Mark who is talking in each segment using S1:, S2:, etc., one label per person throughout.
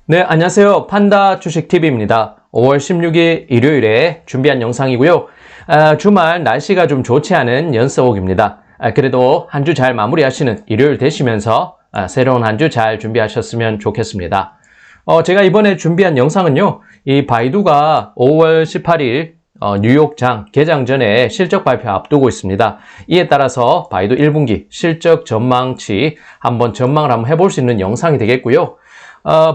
S1: 네, 안녕하세요. 판다 주식TV입니다. 5월 16일 일요일에 준비한 영상이고요. 주말 날씨가 좀 좋지 않은 연서옥입니다. 그래도 한 주 잘 마무리하시는 일요일 되시면서 새로운 한 주 잘 준비하셨으면 좋겠습니다. 제가 이번에 준비한 영상은요. 이 바이두가 5월 18일 뉴욕장 개장 전에 실적 발표 앞두고 있습니다. 이에 따라서 바이두 1분기 실적 전망치 한번 전망을 한번 해볼 수 있는 영상이 되겠고요.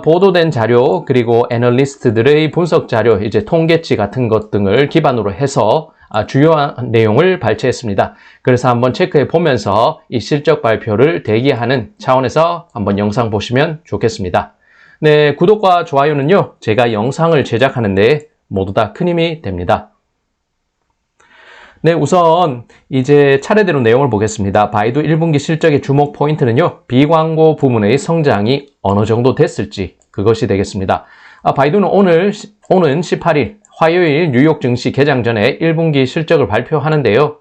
S1: 보도된 자료 그리고 애널리스트들의 분석 자료 이제 통계치 같은 것 등을 기반으로 해서 주요한 내용을 발췌했습니다. 그래서 한번 체크해 보면서 이 실적 발표를 대기하는 차원에서 한번 영상 보시면 좋겠습니다. 네, 구독과 좋아요는요, 제가 영상을 제작하는데 모두 다 큰 힘이 됩니다. 네, 우선 이제 차례대로 내용을 보겠습니다. 바이두 1분기 실적의 주목 포인트는요, 비광고 부문의 성장이 어느 정도 됐을지 그것이 되겠습니다. 바이두는 오는 18일 화요일 뉴욕 증시 개장 전에 1분기 실적을 발표하는데요.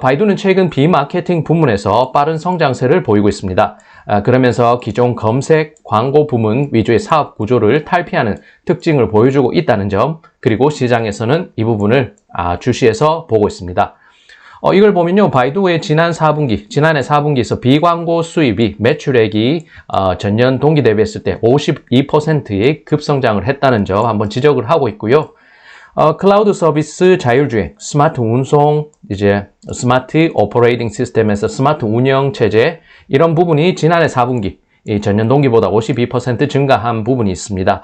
S1: 바이두는 최근 비마케팅 부문에서 빠른 성장세를 보이고 있습니다. 그러면서 기존 검색, 광고 부문 위주의 사업 구조를 탈피하는 특징을 보여주고 있다는 점, 그리고 시장에서는 이 부분을 주시해서 보고 있습니다. 이걸 보면요, 바이두의 지난해 4분기에서 비광고 수입이 매출액이 전년 동기 대비했을 때 52%의 급성장을 했다는 점 한번 지적을 하고 있고요. 클라우드 서비스 자율주행, 스마트 운송, 이제 스마트 오퍼레이팅 시스템에서 스마트 운영 체제, 이런 부분이 지난해 4분기 전년 동기보다 52% 증가한 부분이 있습니다.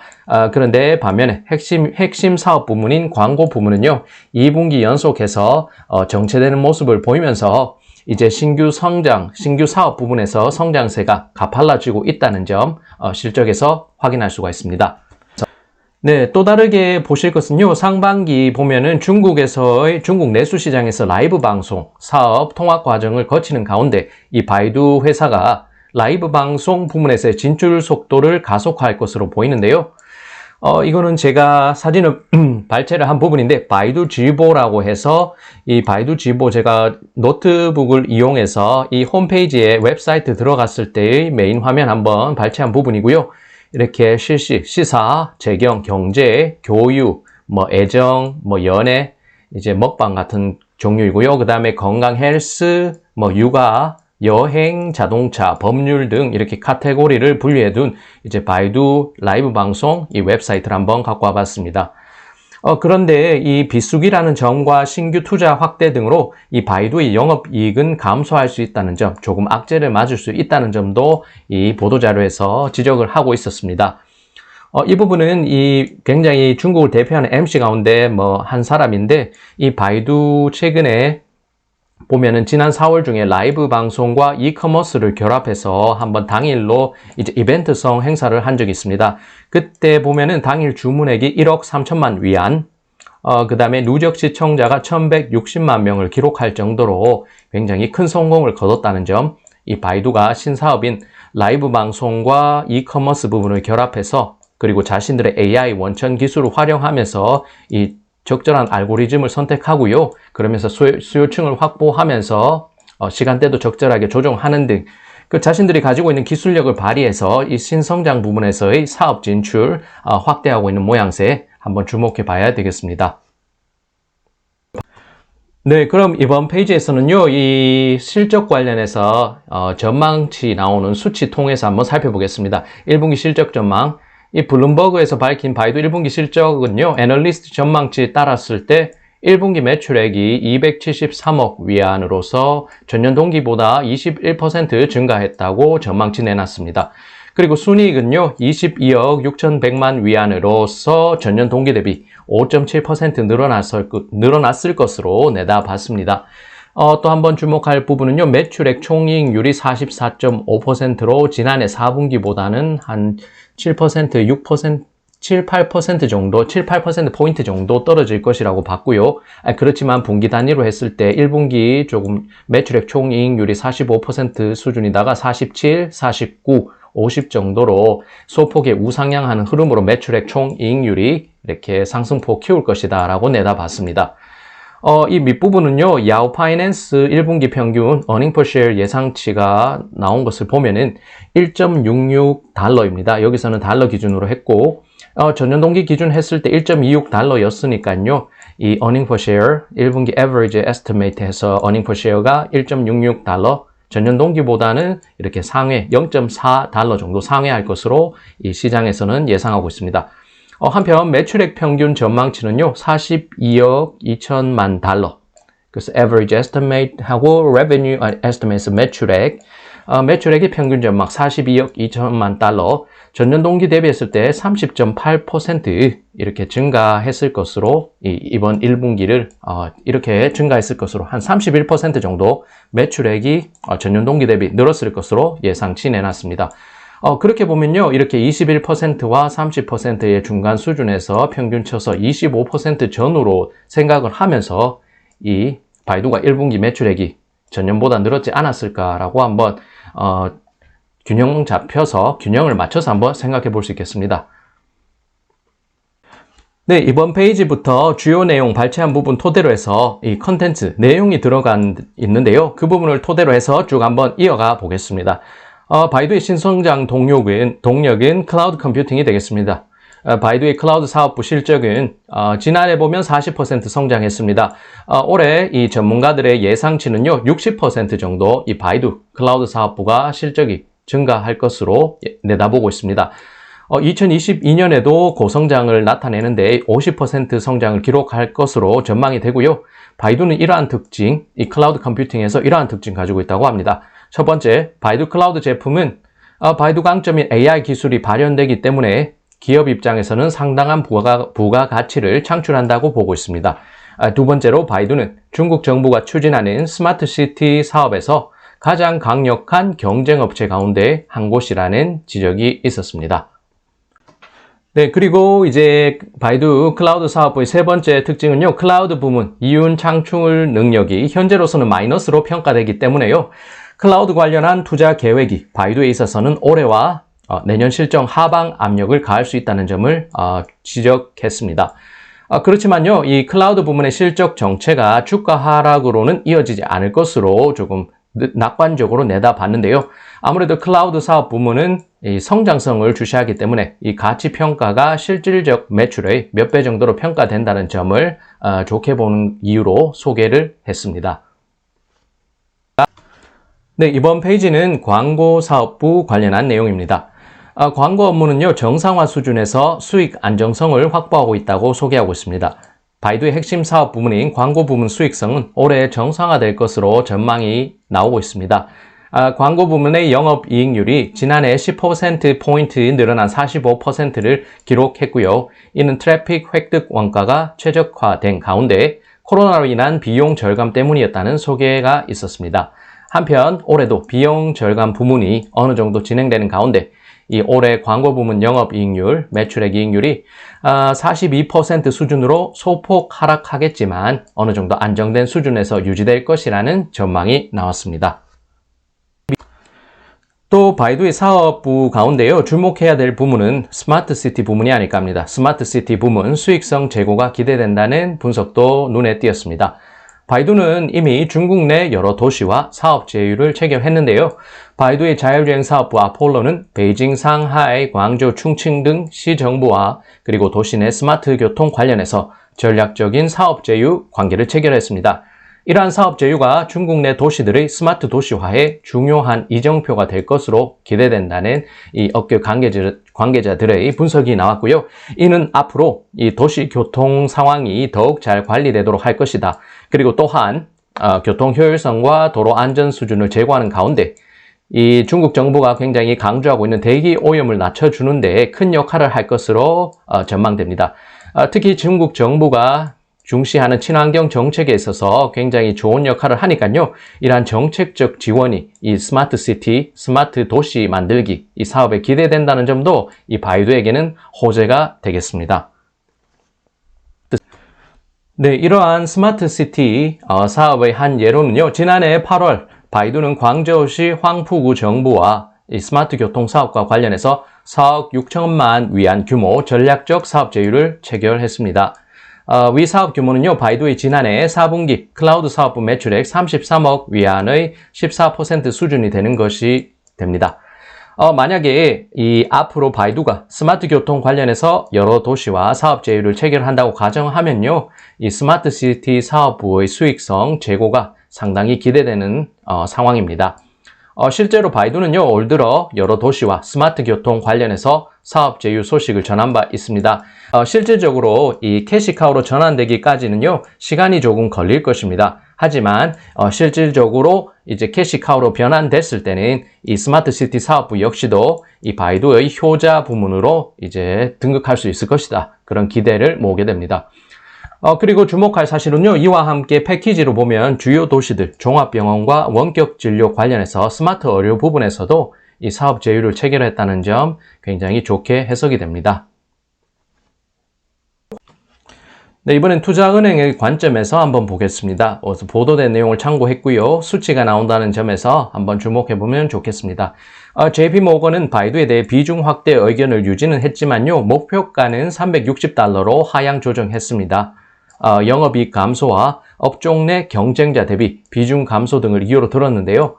S1: 그런데 반면에 핵심 사업 부문인 광고 부문은요, 2분기 연속해서 정체되는 모습을 보이면서 이제 신규 사업 부분에서 성장세가 가팔라지고 있다는 점 실적에서 확인할 수가 있습니다. 네, 또 다르게 보실 것은요, 상반기 보면은 중국 내수 시장에서 라이브 방송 사업 통합 과정을 거치는 가운데 이 바이두 회사가 라이브 방송 부문에서의 진출 속도를 가속화할 것으로 보이는데요. 이거는 제가 사진을 발췌를 한 부분인데, 바이두 지보라고 해서 이 바이두 지보 제가 노트북을 이용해서 이 홈페이지에 웹사이트 들어갔을 때의 메인 화면 한번 발췌한 부분이고요. 이렇게 실시, 시사, 재경, 경제, 교육, 애정, 연애, 이제 먹방 같은 종류이고요. 그 다음에 건강, 헬스, 육아, 여행, 자동차, 법률 등 이렇게 카테고리를 분류해둔 이제 바이두 라이브 방송 이 웹사이트를 한번 갖고 와봤습니다. 그런데 이 비수기라는 점과 신규 투자 확대 등으로 이 바이두의 영업이익은 감소할 수 있다는 점, 조금 악재를 맞을 수 있다는 점도 이 보도자료에서 지적을 하고 있었습니다. 이 부분은 굉장히 중국을 대표하는 MC 가운데 한 사람인데, 이 바이두 최근에 보면은 지난 4월 중에 라이브 방송과 이커머스를 결합해서 한번 당일로 이제 이벤트성 행사를 한 적이 있습니다. 그때 보면은 당일 주문액이 1억 3천만 위안, 그 다음에 누적 시청자가 1160만 명을 기록할 정도로 굉장히 큰 성공을 거뒀다는 점, 이 바이두가 신사업인 라이브 방송과 이커머스 부분을 결합해서 그리고 자신들의 AI 원천 기술을 활용하면서 이 적절한 알고리즘을 선택하고요. 그러면서 수요층을 확보하면서 시간대도 적절하게 조정하는 등 자신들이 가지고 있는 기술력을 발휘해서 이 신성장 부분에서의 사업 진출 확대하고 있는 모양새 한번 주목해 봐야 되겠습니다. 네, 그럼 이번 페이지에서는요, 이 실적 관련해서 전망치 나오는 수치 통해서 한번 살펴보겠습니다. 1분기 실적 전망. 이 블룸버그에서 밝힌 바이두 1분기 실적은요, 애널리스트 전망치에 따랐을 때 1분기 매출액이 273억 위안으로서 전년 동기보다 21% 증가했다고 전망치 내놨습니다. 그리고 순이익은요, 22억 6,100만 위안으로서 전년 동기 대비 5.7% 늘어났을 것으로 내다봤습니다. 또 한번 주목할 부분은요, 매출액 총이익률이 44.5%로 지난해 4분기보다는 한 7%, 6%, 7, 8% 정도, 7, 8%포인트 정도 떨어질 것이라고 봤고요. 그렇지만 분기 단위로 했을 때 1분기 조금 매출액 총이익률이 45% 수준이다가 47, 49, 50 정도로 소폭의 우상향하는 흐름으로 매출액 총이익률이 이렇게 상승폭 키울 것이다 라고 내다봤습니다. 이 밑부분은요, 야후 파이낸스 1분기 평균 어닝 퍼 셰어 예상치가 나온 것을 보면은 1.66달러입니다. 여기서는 달러 기준으로 했고, 전년 동기 기준 했을 때 1.26달러였으니까요, 이 어닝 퍼 셰어 1분기 average estimate에서 어닝 퍼 셰어가 1.66달러, 전년 동기보다는 이렇게 상회 0.4달러 정도 상회할 것으로 이 시장에서는 예상하고 있습니다. 한편 매출액 평균 전망치는요, 42억 2천만 달러. 그래서 average estimate 하고 revenue estimate 매출액의 평균 전망 42억 2천만 달러. 전년 동기 대비했을 때 30.8% 이렇게 증가했을 것으로 이번 1분기를 이렇게 증가했을 것으로 한 31% 정도 매출액이 전년 동기 대비 늘었을 것으로 예상치 내놨습니다. 그렇게 보면요, 이렇게 21%와 30%의 중간 수준에서 평균 쳐서 25% 전후로 생각을 하면서 이 바이두가 1분기 매출액이 전년보다 늘었지 않았을까라고 한번 균형을 맞춰서 한번 생각해 볼 수 있겠습니다. 네, 이번 페이지부터 주요 내용 발췌한 부분 토대로 해서 이 컨텐츠, 내용이 있는데요. 그 부분을 토대로 해서 쭉 한번 이어가 보겠습니다. 바이두의 신성장 동력은 클라우드 컴퓨팅이 되겠습니다. 바이두의 클라우드 사업부 실적은 지난해 보면 40% 성장했습니다. 올해 이 전문가들의 예상치는요, 60% 정도 이 바이두 클라우드 사업부가 실적이 증가할 것으로 내다보고 있습니다. 2022년에도 고성장을 나타내는데 50% 성장을 기록할 것으로 전망이 되고요. 바이두는 이러한 특징, 이 클라우드 컴퓨팅에서 이러한 특징 가지고 있다고 합니다. 첫 번째, 바이두 클라우드 제품은 바이두 강점인 AI 기술이 발현되기 때문에 기업 입장에서는 상당한 부가 가치를 창출한다고 보고 있습니다. 두 번째로, 바이두는 중국 정부가 추진하는 스마트 시티 사업에서 가장 강력한 경쟁 업체 가운데 한 곳이라는 지적이 있었습니다. 네, 그리고 이제 바이두 클라우드 사업부의 세 번째 특징은요, 클라우드 부문 이윤 창출 능력이 현재로서는 마이너스로 평가되기 때문에요. 클라우드 관련한 투자 계획이 바이두에 있어서는 올해와 내년 실적 하방 압력을 가할 수 있다는 점을 지적했습니다. 그렇지만요, 이 클라우드 부문의 실적 정체가 주가 하락으로는 이어지지 않을 것으로 조금 낙관적으로 내다봤는데요. 아무래도 클라우드 사업 부문은 이 성장성을 주시하기 때문에 이 가치 평가가 실질적 매출의 몇 배 정도로 평가된다는 점을 좋게 보는 이유로 소개를 했습니다. 네, 이번 페이지는 광고 사업부 관련한 내용입니다. 광고 업무는요, 정상화 수준에서 수익 안정성을 확보하고 있다고 소개하고 있습니다. 바이두의 핵심 사업 부문인 광고 부문 수익성은 올해 정상화될 것으로 전망이 나오고 있습니다. 광고 부문의 영업이익률이 지난해 10%포인트 늘어난 45%를 기록했고요. 이는 트래픽 획득 원가가 최적화된 가운데 코로나로 인한 비용 절감 때문이었다는 소개가 있었습니다. 한편 올해도 비용 절감 부문이 어느 정도 진행되는 가운데 이 올해 광고 부문 영업이익률, 매출액 이익률이 42% 수준으로 소폭 하락하겠지만 어느 정도 안정된 수준에서 유지될 것이라는 전망이 나왔습니다. 또 바이두의 사업부 가운데요, 주목해야 될 부문은 스마트시티 부문이 아닐까 합니다. 스마트시티 부문 수익성 제고가 기대된다는 분석도 눈에 띄었습니다. 바이두는 이미 중국 내 여러 도시와 사업 제휴를 체결했는데요. 바이두의 자율주행 사업부 아폴로는 베이징, 상하이, 광주, 충칭 등 시정부와 그리고 도시 내 스마트 교통 관련해서 전략적인 사업 제휴 관계를 체결했습니다. 이러한 사업 제휴가 중국 내 도시들의 스마트 도시화에 중요한 이정표가 될 것으로 기대된다는 이 업계 관계자들의 분석이 나왔고요. 이는 앞으로 이 도시 교통 상황이 더욱 잘 관리되도록 할 것이다. 그리고 또한 교통 효율성과 도로 안전 수준을 제고하는 가운데 이 중국 정부가 굉장히 강조하고 있는 대기 오염을 낮춰주는 데 큰 역할을 할 것으로 전망됩니다. 특히 중국 정부가 중시하는 친환경 정책에 있어서 굉장히 좋은 역할을 하니까요. 이러한 정책적 지원이 이 스마트 시티, 스마트 도시 만들기 이 사업에 기대된다는 점도 이 바이두에게는 호재가 되겠습니다. 네, 이러한 스마트 시티 사업의 한 예로는요. 지난해 8월 바이두는 광저우시 황푸구 정부와 이 스마트 교통 사업과 관련해서 4억 6천만 위안 규모 전략적 사업 제휴를 체결했습니다. 위 사업 규모는요, 바이두의 지난해 4분기 클라우드 사업부 매출액 33억 위안의 14% 수준이 되는 것이 됩니다. 만약에 이 앞으로 바이두가 스마트 교통 관련해서 여러 도시와 사업 제휴를 체결한다고 가정하면요, 이 스마트 시티 사업부의 수익성 제고가 상당히 기대되는 상황입니다. 실제로 바이두는요, 올 들어 여러 도시와 스마트 교통 관련해서 사업 제휴 소식을 전한 바 있습니다. 실질적으로 이 캐시카우로 전환되기까지는요, 시간이 조금 걸릴 것입니다. 하지만 실질적으로 이제 캐시카우로 변환됐을 때는 이 스마트 시티 사업부 역시도 이 바이두의 효자 부문으로 이제 등극할 수 있을 것이다. 그런 기대를 모으게 됩니다. 그리고 주목할 사실은요, 이와 함께 패키지로 보면 주요 도시들, 종합병원과 원격 진료 관련해서 스마트 의료 부분에서도 이 사업 제휴를 체결했다는 점 굉장히 좋게 해석이 됩니다. 네, 이번엔 투자은행의 관점에서 한번 보겠습니다. 보도된 내용을 참고했고요. 수치가 나온다는 점에서 한번 주목해보면 좋겠습니다. JP모건은 바이두에 대해 비중 확대 의견을 유지는 했지만요, 목표가는 360달러로 하향 조정했습니다. 영업이익 감소와 업종 내 경쟁자 대비 비중 감소 등을 이유로 들었는데요.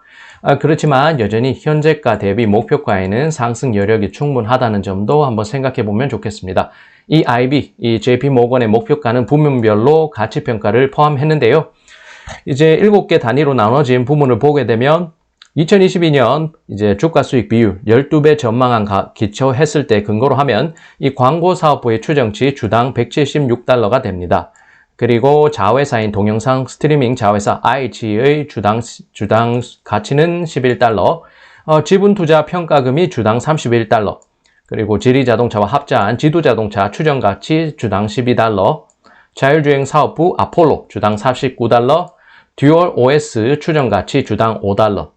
S1: 그렇지만 여전히 현재가 대비 목표가에는 상승 여력이 충분하다는 점도 한번 생각해 보면 좋겠습니다. 이 IB, 이 JP모건의 목표가는 부문별로 가치평가를 포함했는데요. 이제 7개 단위로 나눠진 부문을 보게 되면 2022년 이제 주가 수익 비율 12배 전망한 기초했을 때 근거로 하면 이 광고 사업부의 추정치 주당 176달러가 됩니다. 그리고 자회사인 동영상 스트리밍 자회사 IH의 주당 가치는 11달러, 지분 투자 평가금이 주당 31달러, 그리고 지리자동차와 합자한 지두자동차 추정가치 주당 12달러, 자율주행 사업부 아폴로 주당 49달러, 듀얼 OS 추정가치 주당 5달러,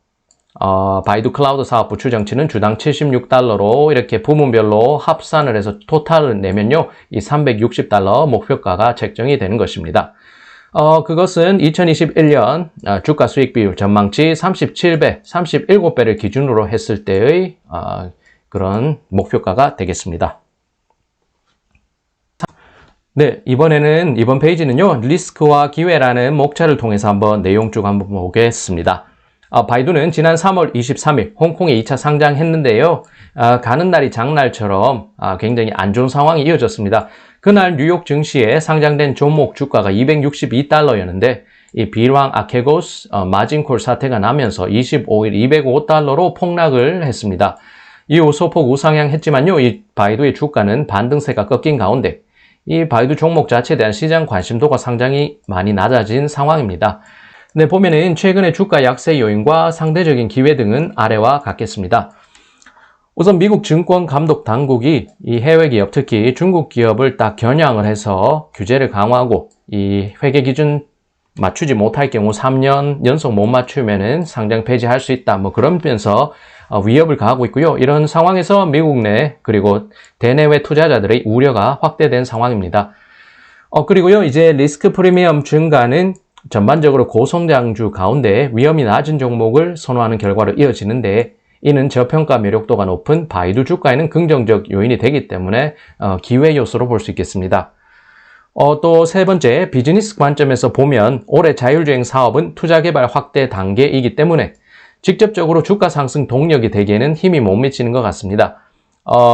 S1: 바이두 클라우드 사업부 추정치는 주당 76달러로 이렇게 부문별로 합산을 해서 토탈을 내면요, 이 360달러 목표가가 책정이 되는 것입니다. 그것은 2021년 주가 수익 비율 전망치 37배, 37배를 기준으로 했을 때의 그런 목표가가 되겠습니다. 네, 이번 페이지는요, 리스크와 기회라는 목차를 통해서 한번 내용 쭉 한번 보겠습니다. 바이두는 지난 3월 23일 홍콩에 2차 상장했는데요. 가는 날이 장날처럼 굉장히 안 좋은 상황이 이어졌습니다. 그날 뉴욕 증시에 상장된 종목 주가가 262달러였는데 이 빌왕 아케고스 마진콜 사태가 나면서 25일 205달러로 폭락을 했습니다. 이후 소폭 우상향했지만요, 이 바이두의 주가는 반등세가 꺾인 가운데 이 바이두 종목 자체에 대한 시장 관심도가 상당히 많이 낮아진 상황입니다. 네, 보면은 최근의 주가 약세 요인과 상대적인 기회 등은 아래와 같겠습니다. 우선 미국 증권 감독 당국이 이 해외 기업, 특히 중국 기업을 딱 겨냥을 해서 규제를 강화하고 이 회계 기준 맞추지 못할 경우 3년 연속 못 맞추면은 상장 폐지할 수 있다. 뭐 그러면서 위협을 가하고 있고요. 이런 상황에서 미국 내 그리고 대내외 투자자들의 우려가 확대된 상황입니다. 그리고요, 이제 리스크 프리미엄 증가는 전반적으로 고성장주 가운데 위험이 낮은 종목을 선호하는 결과로 이어지는데, 이는 저평가 매력도가 높은 바이두 주가에는 긍정적 요인이 되기 때문에 기회 요소로 볼 수 있겠습니다. 또 세 번째, 비즈니스 관점에서 보면 올해 자율주행 사업은 투자개발 확대 단계이기 때문에 직접적으로 주가 상승 동력이 되기에는 힘이 못 미치는 것 같습니다.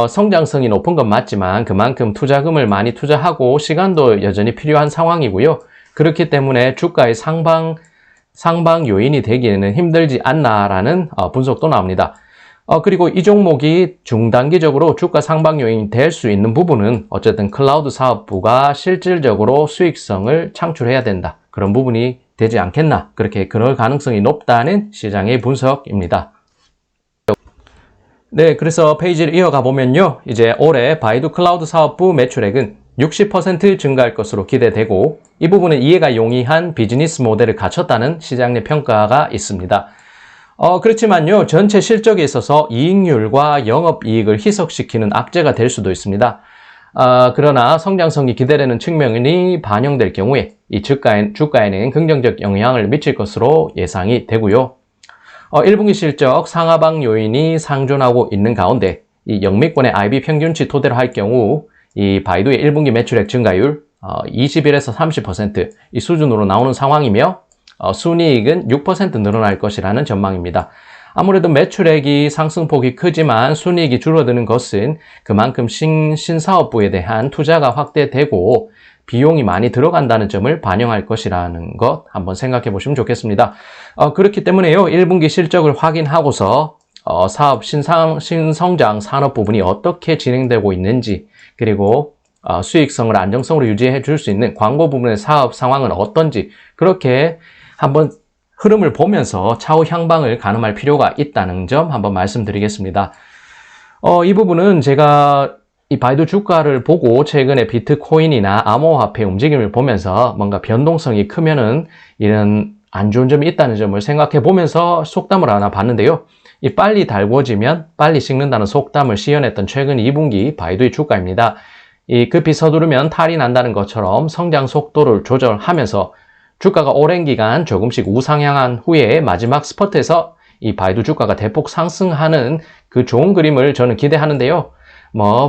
S1: 성장성이 높은 건 맞지만 그만큼 투자금을 많이 투자하고 시간도 여전히 필요한 상황이고요. 그렇기 때문에 주가의 상방 요인이 되기에는 힘들지 않나라는 분석도 나옵니다. 그리고 이 종목이 중단기적으로 주가 상방 요인이 될 수 있는 부분은 어쨌든 클라우드 사업부가 실질적으로 수익성을 창출해야 된다. 그런 부분이 되지 않겠나. 그럴 가능성이 높다는 시장의 분석입니다. 네, 그래서 페이지를 이어가 보면요. 이제 올해 바이두 클라우드 사업부 매출액은 60% 증가할 것으로 기대되고, 이 부분은 이해가 용이한 비즈니스 모델을 갖췄다는 시장 내 평가가 있습니다. 그렇지만요, 전체 실적에 있어서 이익률과 영업이익을 희석시키는 악재가 될 수도 있습니다. 그러나 성장성이 기대되는 측면이 반영될 경우에 이 주가에는 긍정적 영향을 미칠 것으로 예상이 되고요. 1분기 실적 상하방 요인이 상존하고 있는 가운데 이 영미권의 IB 평균치 토대로 할 경우 이 바이두의 1분기 매출액 증가율 21에서 30% 이 수준으로 나오는 상황이며 순이익은 6% 늘어날 것이라는 전망입니다. 아무래도 매출액이 상승폭이 크지만 순이익이 줄어드는 것은 그만큼 신사업부에 대한 투자가 확대되고 비용이 많이 들어간다는 점을 반영할 것이라는 것 한번 생각해 보시면 좋겠습니다. 그렇기 때문에요. 1분기 실적을 확인하고서 사업 신성장 산업 부분이 어떻게 진행되고 있는지 그리고 수익성을 안정성으로 유지해 줄 수 있는 광고 부분의 사업 상황은 어떤지 그렇게 한번 흐름을 보면서 차후 향방을 가늠할 필요가 있다는 점 한번 말씀드리겠습니다. 이 부분은 제가 이 바이두 주가를 보고 최근에 비트코인이나 암호화폐 움직임을 보면서 뭔가 변동성이 크면은 이런 안 좋은 점이 있다는 점을 생각해 보면서 속담을 하나 봤는데요. 이 빨리 달궈지면 빨리 식는다는 속담을 시연했던 최근 2분기 바이두의 주가입니다. 이 급히 서두르면 탈이 난다는 것처럼 성장 속도를 조절하면서 주가가 오랜 기간 조금씩 우상향한 후에 마지막 스퍼트에서 이 바이두 주가가 대폭 상승하는 그 좋은 그림을 저는 기대하는데요.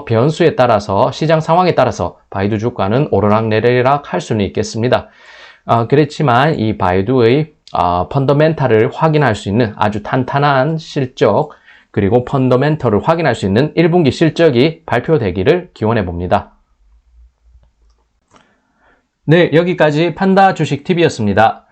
S1: 변수에 따라서 시장 상황에 따라서 바이두 주가는 오르락내리락 할 수는 있겠습니다. 그렇지만 이 바이두의 펀더멘탈을 확인할 수 있는 아주 탄탄한 실적 그리고 펀더멘털을 확인할 수 있는 1분기 실적이 발표되기를 기원해 봅니다. 네, 여기까지 판다 주식TV였습니다.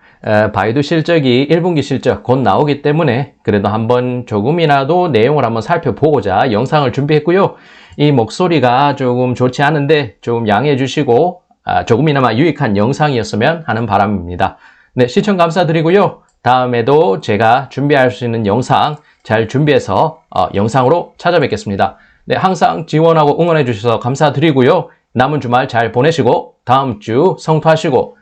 S1: 바이두 실적이 1분기 실적 곧 나오기 때문에 그래도 한번 조금이라도 내용을 한번 살펴보고자 영상을 준비했고요. 이 목소리가 조금 좋지 않은데 좀 양해해 주시고 조금이나마 유익한 영상이었으면 하는 바람입니다. 네, 시청 감사드리고요. 다음에도 제가 준비할 수 있는 영상 잘 준비해서 영상으로 찾아뵙겠습니다. 네, 항상 지원하고 응원해 주셔서 감사드리고요. 남은 주말 잘 보내시고 다음 주 성투하시고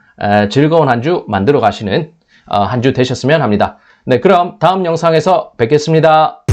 S1: 즐거운 한 주 만들어 가시는 한 주 되셨으면 합니다. 네, 그럼 다음 영상에서 뵙겠습니다.